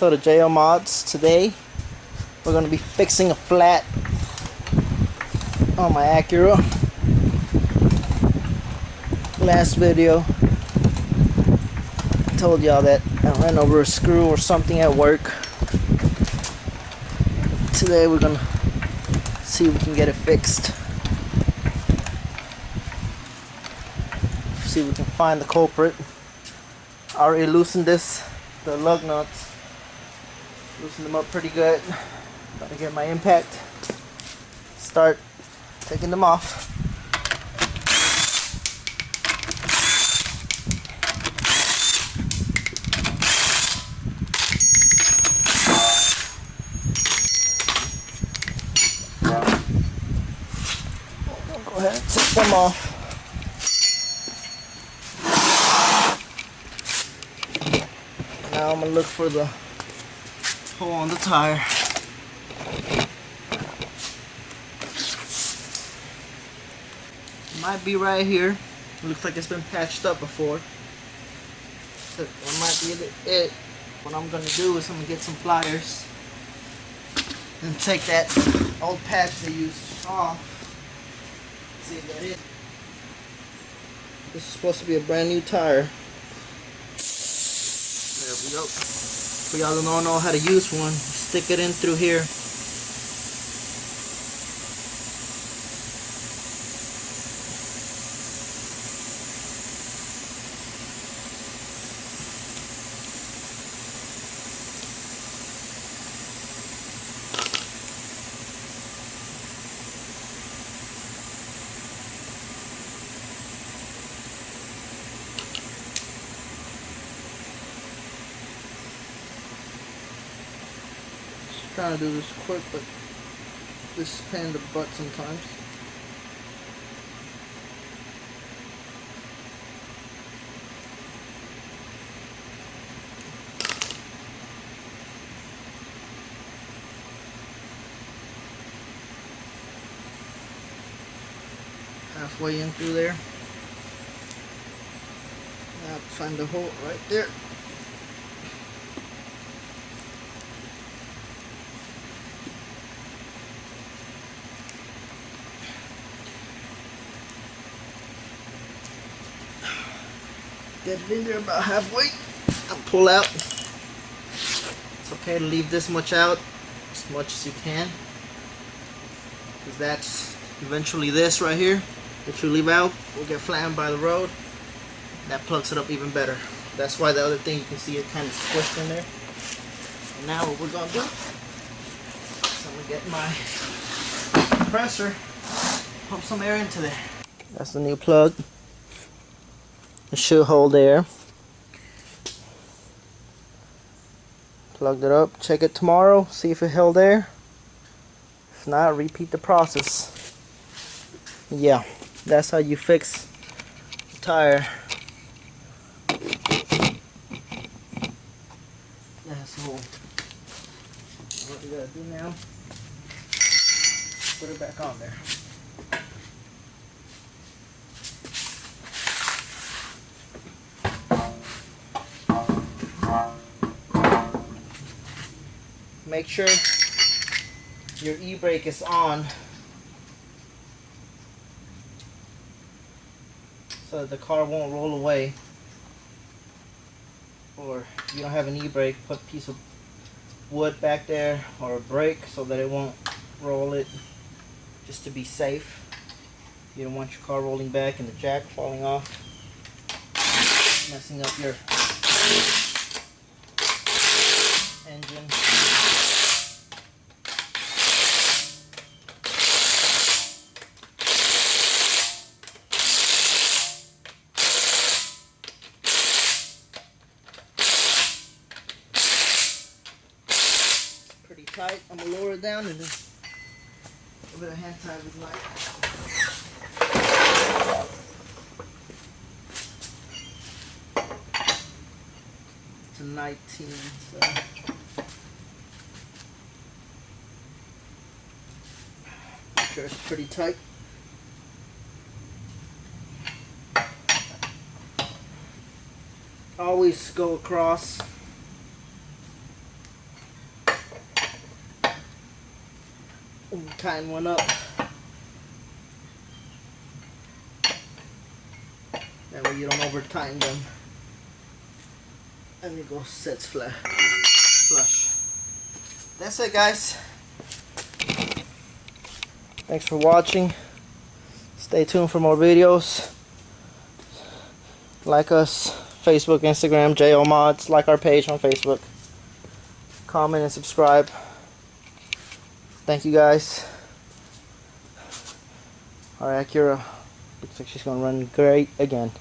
to the JL Mods. Today we're going to be fixing a flat on my Acura. Last video I told y'all that I ran over a screw or something at work. Today we're going to see if we can get it fixed. See if we can find the culprit. I already loosened the lug nuts. Loosened them up pretty good. Gotta get my impact. Start taking them off. Go ahead and take them off. Now I'm gonna look for the hole on the tire. It might be right here. It looks like it's been patched up before. So that might be it. What I'm gonna do is I'm gonna get some pliers and take that old patch they used off. See if that is. This is supposed to be a brand new tire. There we go. For y'all who don't know how to use one, stick it in through here. Trying to do this quick, but this is pain in the butt sometimes. Halfway in through there. Now find the hole right there. Get it in there about halfway. I'll pull out. It's okay to leave this much out, as much as you can, because that's eventually this right here that you leave out will get flattened by the road. That plugs it up even better. That's why the other thing, you can see it kind of squished in there. And now what we're gonna do is I'm gonna get my compressor, pump some air into there. That's the new plug. It should hold air. Plugged it up. Check it tomorrow. See if it held air. If not, repeat the process. Yeah, that's how you fix the tire. That's the hole. What we gotta do now? Put it back on there. Make sure your e-brake is on so that the car won't roll away. Or if you don't have an e-brake, put a piece of wood back there or a brake so that it won't roll it, just to be safe. You don't want your car rolling back and the jack falling off, messing up your engine. Pretty tight. I'm gonna lower it down and then a bit of hand tie with my. It's a 19, so I'm sure it's pretty tight. Always go across Tighten one up. That way you don't over tighten them. And it goes sets flat, flush. That's it, guys. Thanks for watching. Stay tuned for more videos. Like us, Facebook, Instagram, JO Mods. Like our page on Facebook. Comment and subscribe. Thank you, guys. Our Acura looks like she's gonna run great again.